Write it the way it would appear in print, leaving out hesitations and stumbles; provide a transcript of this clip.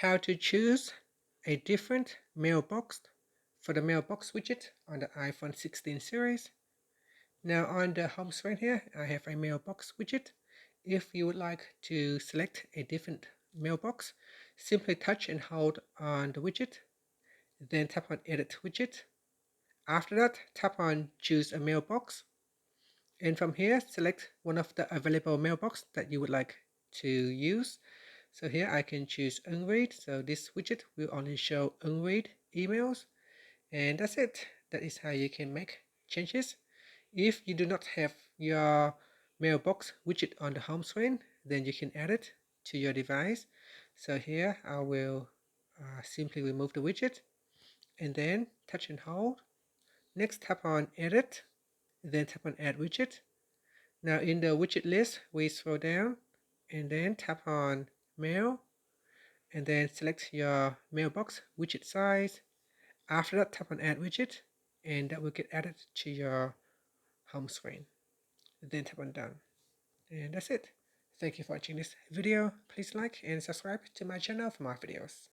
how to choose a different mailbox for the Mailbox widget on the iPhone 16 series. Now on the home screen here, I have a Mailbox widget. If you would like to select a different mailbox, simply touch and hold on the widget, then tap on Edit Widget. After that, tap on Choose a Mailbox, and from here, select one of the available mailbox that you would like to use. So here I can choose unread, so this widget will only show unread emails, and that's it. That is how you can make changes. If you do not have your mailbox widget on the home screen, then you can add it to your device. So here I will simply remove the widget and then touch and hold. Next, tap on Edit, then tap on Add Widget. Now in the widget list, we scroll down and then tap on Mail, and then select your mailbox widget size. After that, tap on Add Widget, and that will get added to your home screen. Then tap on Done. And that's it. Thank you for watching this video. Please like and subscribe to my channel for more videos.